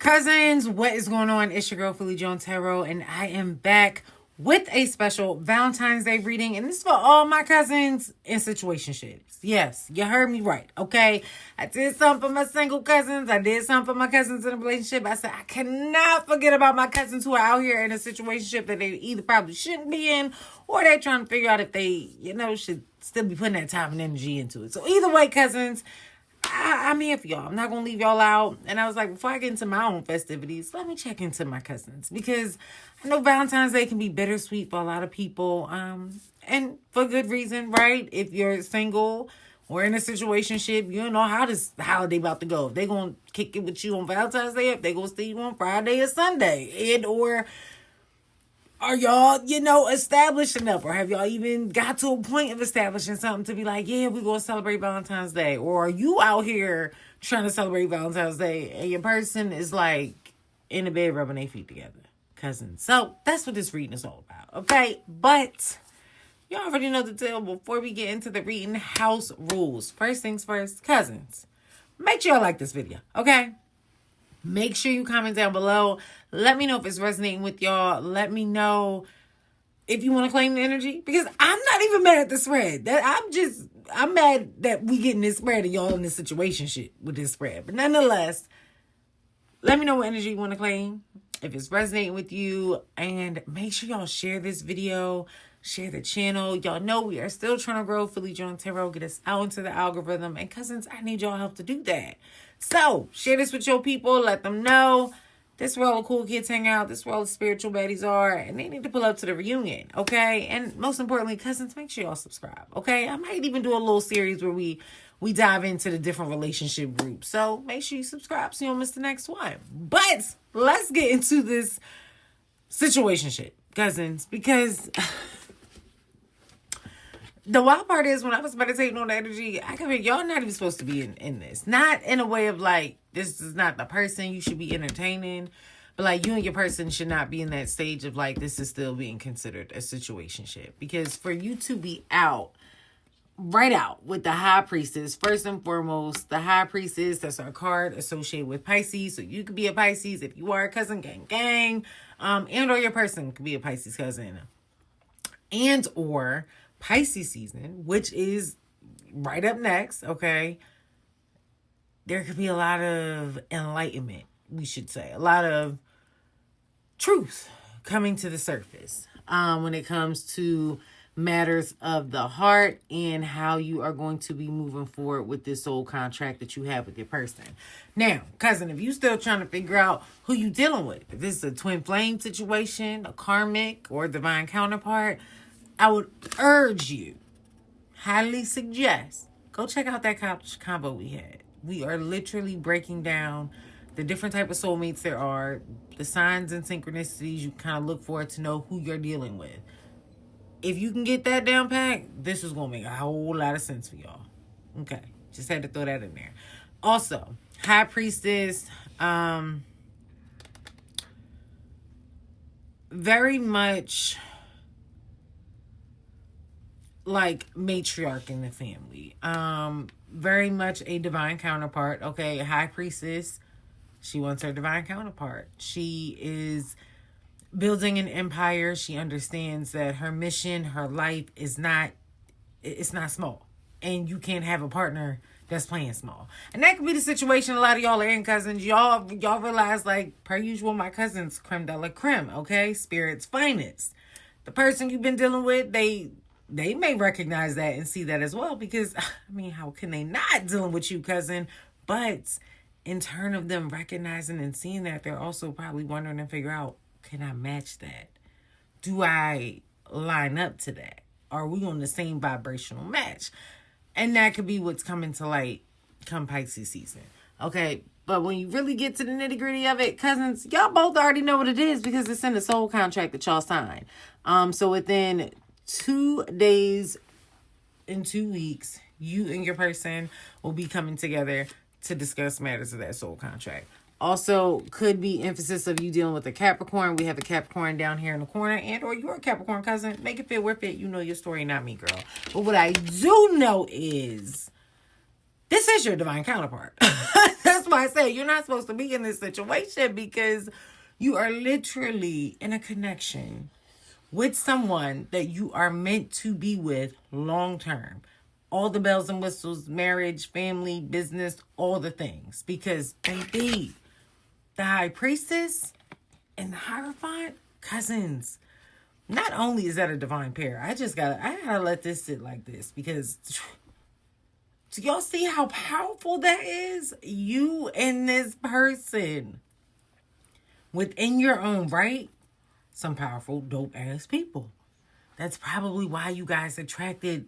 Cousins, what is going on? It's your girl, Philly Joan Tarot, and I am back with a special Valentine's Day reading. And this is for all my cousins in situationships. Yes, you heard me right, okay? I did something for my single cousins. I did something for my cousins in a relationship. I said, I cannot forget about my cousins who are out here in a situationship that they either probably shouldn't be in, or they're trying to figure out if they, should still be putting that time and energy into it. So either way, cousins, I'm here for y'all. I'm not going to leave y'all out. And I was like, before I get into my own festivities, let me check into my cousins. Because I know Valentine's Day can be bittersweet for a lot of people. And for good reason, right? If you're single or in a situationship, you don't know how this holiday about to go. If they're going to kick it with you on Valentine's Day, if they're going to see you on Friday or Sunday. And or are y'all, established enough? Or have y'all even got to a point of establishing something to be like, yeah, we're going to celebrate Valentine's Day? Or are you out here trying to celebrate Valentine's Day and your person is like in the bed rubbing their feet together? Cousins. So that's what this reading is all about, okay? But you already know the deal. Before we get into the reading, house rules. First things first, cousins, make sure you like this video, okay? Make sure you comment down below. Let me know if it's resonating with y'all. Let me know if you want to claim the energy. Because I'm not even mad at the spread. I'm mad that we getting this spread and y'all in this situationship with this spread. But nonetheless, let me know what energy you want to claim. If it's resonating with you. And make sure y'all share this video. Share the channel. Y'all know we are still trying to grow Philly Joan Tarot. Get us out into the algorithm. And cousins, I need y'all help to do that. So, share this with your people. Let them know this is where all the cool kids hang out. This is where all the spiritual baddies are. And they need to pull up to the reunion, okay? And most importantly, cousins, make sure y'all subscribe, okay? I might even do a little series where we dive into the different relationship groups. So, make sure you subscribe so you don't miss the next one. But, let's get into this situationship, cousins, because the wild part is when I was meditating on the energy, I can be, y'all not even supposed to be in this. Not in a way of like, this is not the person you should be entertaining. But like you and your person should not be in that stage of like, this is still being considered a situationship. Because for you to be right out with the High Priestess, first and foremost, the High Priestess, that's our card associated with Pisces. So you could be a Pisces if you are a cousin, gang. And or your person could be a Pisces cousin. And or Pisces season, which is right up next, okay? There could be a lot of enlightenment, we should say. A lot of truth coming to the surface when it comes to matters of the heart and how you are going to be moving forward with this soul contract that you have with your person. Now, cousin, if you still trying to figure out who you dealing with, if this is a twin flame situation, a karmic, or a divine counterpart, I would urge you, highly suggest, go check out that combo we had. We are literally breaking down the different type of soulmates there are, the signs and synchronicities you kind of look for to know who you're dealing with. If you can get that down pat, this is going to make a whole lot of sense for y'all. Okay, just had to throw that in there. Also, High Priestess, very much like matriarch in the family. Very much a divine counterpart. Okay, High Priestess, she wants her divine counterpart. She is building an empire. She understands that her mission, her life is not small. And you can't have a partner that's playing small. And that could be the situation a lot of y'all are in, cousins. Y'all realize, like, per usual, my cousins, creme de la creme, okay? Spirit's finest. The person you've been dealing with, they may recognize that and see that as well, because, I mean, how can they not dealing with you, cousin? But in turn of them recognizing and seeing that, they're also probably wondering and figure out, can I match that? Do I line up to that? Are we on the same vibrational match? And that could be what's coming to light come Pisces season. Okay, but when you really get to the nitty gritty of it, cousins, y'all both already know what it is because it's in the soul contract that y'all signed. So within 2 days in 2 weeks, you and your person will be coming together to discuss matters of that soul contract. Also, could be emphasis of you dealing with a Capricorn. We have a Capricorn down here in the corner, and or you're a Capricorn cousin. Make it fit, worth it. You know your story, not me, girl. But what I do know is This is your divine counterpart. That's why I say you're not supposed to be in this situation, because you are literally in a connection with someone that you are meant to be with long term. All the bells and whistles, marriage, family, business, all the things. Because, baby, the high priestess and the Hierophant, cousins. Not only is that a divine pair, I gotta let this sit like this, because do y'all see how powerful that is? You and this person within your own right, some powerful, dope ass people. That's probably why you guys attracted,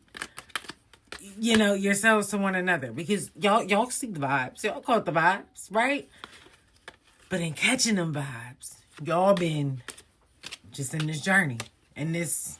yourselves to one another, because y'all see the vibes. Y'all caught the vibes, right? But in catching them vibes, y'all been just in this journey, in this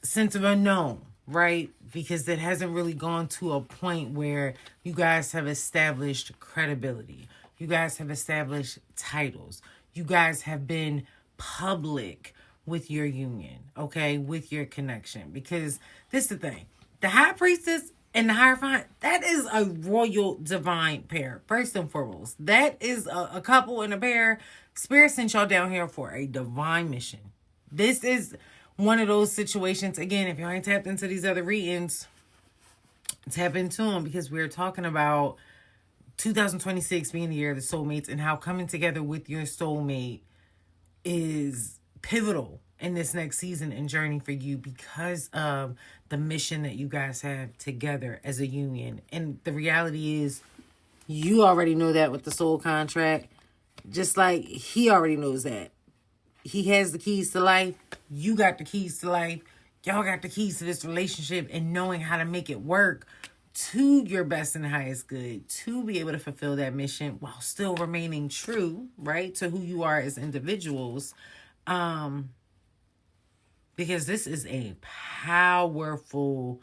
sense of unknown, right? Because it hasn't really gone to a point where you guys have established credibility. You guys have established titles. You guys have been public with your union, okay? With your connection. Because this is the thing. The High Priestess and the Hierophant, that is a royal divine pair. First and foremost, that is a couple and a pair. Spirit sent y'all down here for a divine mission. This is one of those situations. Again, if y'all ain't tapped into these other readings, tap into them, because we're talking about 2026 being the year of the soulmates, and how coming together with your soulmate is pivotal in this next season and journey for you, because of the mission that you guys have together as a union. And the reality is, you already know that with the soul contract, just like he already knows that. He has the keys to life. You got the keys to life. Y'all got the keys to this relationship, and knowing how to make it work to your best and highest good, to be able to fulfill that mission while still remaining true, right, to who you are as individuals. Because this is a powerful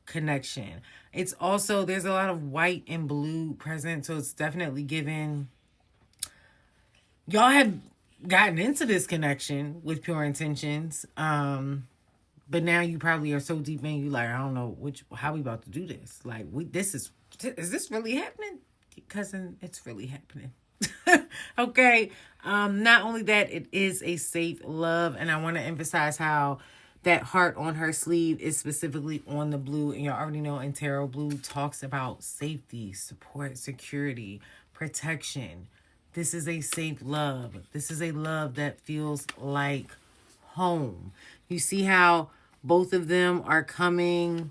connection. It's also, there's a lot of white and blue present, so it's definitely given. Y'all have gotten into this connection with pure intentions, but now you probably are so deep in, you like, I don't know how we about to do this. Like, is this really happening? Cousin, it's really happening. Okay. Not only that, it is a safe love, and I want to emphasize how that heart on her sleeve is specifically on the blue, and you already know in tarot, blue talks about safety, support, security, protection. This is a safe love. This is a love that feels like home. You see how both of them are coming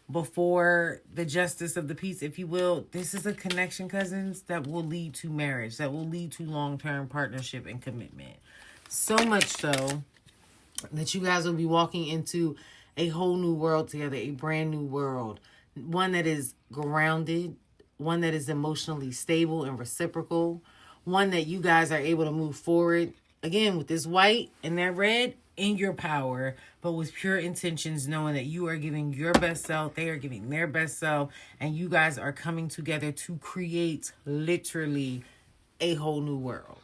before the justice of the peace, if you will. This is a connection, cousins, that will lead to marriage, that will lead to long-term partnership and commitment. So much so that you guys will be walking into a whole new world together, a brand new world. One that is grounded, one that is emotionally stable and reciprocal, one that you guys are able to move forward, again, with this white and that red, in your power, but with pure intentions, knowing that you are giving your best self, they are giving their best self, and you guys are coming together to create literally a whole new world,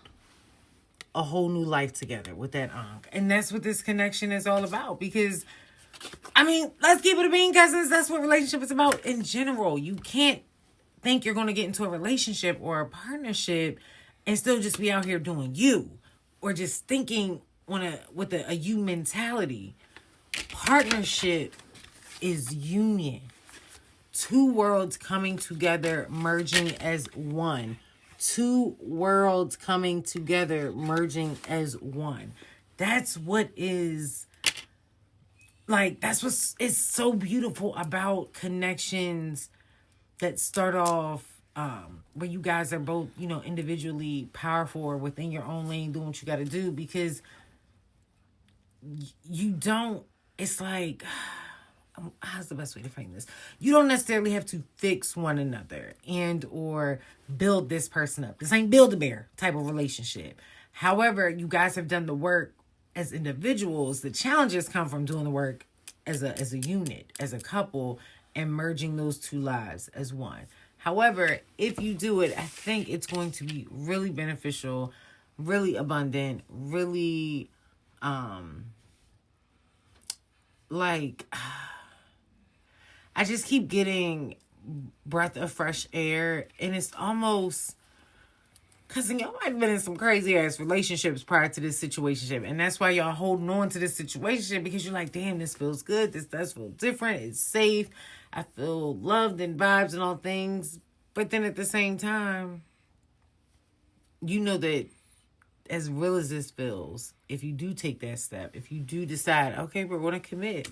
a whole new life together with that Ankh. And that's what this connection is all about, because, I mean, let's keep it a bean, cousins. That's what relationship is about in general. You can't think you're going to get into a relationship or a partnership and still just be out here doing you, or just thinking with a you mentality. Partnership is union. Two worlds coming together, merging as one. Two worlds coming together, merging as one. That's what is, like, that's what is so beautiful about connections that start off where you guys are both, individually powerful or within your own lane doing what you got to do, because you don't, it's like, how's the best way to frame this? You don't necessarily have to fix one another and or build this person up. This ain't Build-A-Bear type of relationship. However, you guys have done the work as individuals. The challenges come from doing the work as a unit, as a couple, and merging those two lives as one. However, if you do it, I think it's going to be really beneficial, really abundant, really like, I just keep getting breath of fresh air. And it's almost, because y'all might have been in some crazy ass relationships prior to this situationship. And that's why y'all holding on to this situationship, because you're like, damn, this feels good. This does feel different. It's safe. I feel loved and vibes and all things. But then at the same time, you know that as real as this feels, if you do take that step, if you do decide, okay, we're going to commit,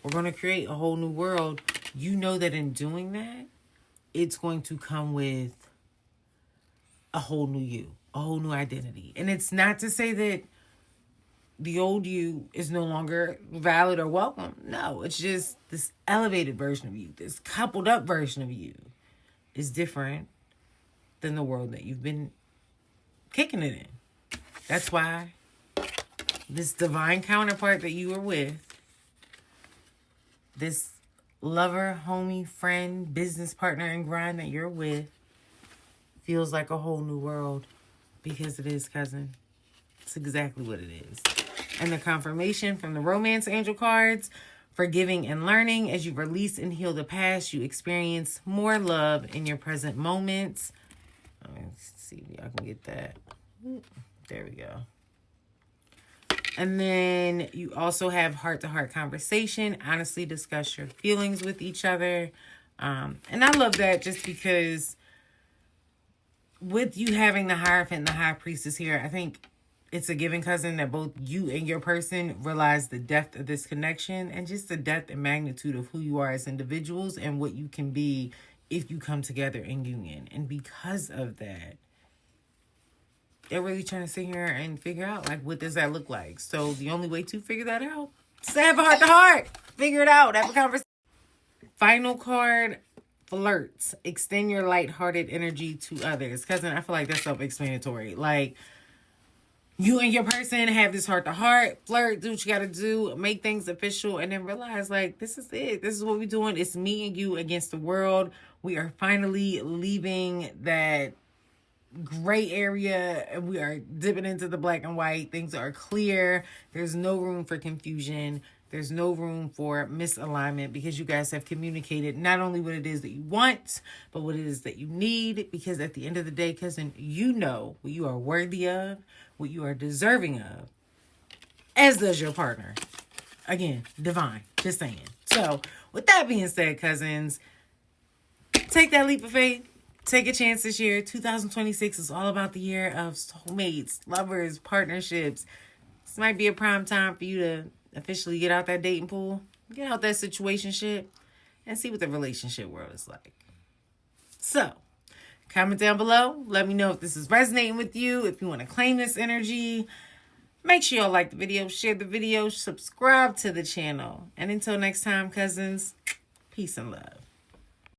we're going to create a whole new world, you know that in doing that, it's going to come with a whole new you, a whole new identity. And it's not to say that the old you is no longer valid or welcome. No, it's just this elevated version of you, this coupled up version of you is different than the world that you've been kicking it in. That's why this divine counterpart that you were with, this lover, homie, friend, business partner in grind that you're with, feels like a whole new world, because it is, cousin. It's exactly what it is. And the confirmation from the romance angel cards, forgiving and learning. As you release and heal the past, you experience more love in your present moments. Let's see if y'all can get that. There we go. And then you also have heart-to-heart conversation. Honestly discuss your feelings with each other. And I love that, just because with you having the Hierophant and the High Priestess here, I think it's a given, cousin, that both you and your person realize the depth of this connection and just the depth and magnitude of who you are as individuals and what you can be if you come together in union. And because of that, they're really trying to sit here and figure out, like, what does that look like? So the only way to figure that out is to have a heart-to-heart. Figure it out. Have a conversation. Final card, flirts. Extend your lighthearted energy to others. Cousin, I feel like that's self-explanatory. Like, you and your person have this heart-to-heart. Flirt, do what you got to do. Make things official. And then realize, like, this is it. This is what we're doing. It's me and you against the world. We are finally leaving that gray area, and we are dipping into the black and white. Things are clear. There's no room for confusion. There's no room for misalignment, because you guys have communicated not only what it is that you want, but what it is that you need. Because at the end of the day, cousin, you know what you are worthy of, what you are deserving of, as does your partner. Again, divine, just saying. So with that being said, cousins, take that leap of faith. Take a chance this year. 2026 is all about the year of soulmates, lovers, partnerships. This might be a prime time for you to officially get out that dating pool, get out that situationship, and see what the relationship world is like. So, comment down below. Let me know if this is resonating with you, if you want to claim this energy. Make sure y'all like the video, share the video, subscribe to the channel. And until next time, cousins, peace and love.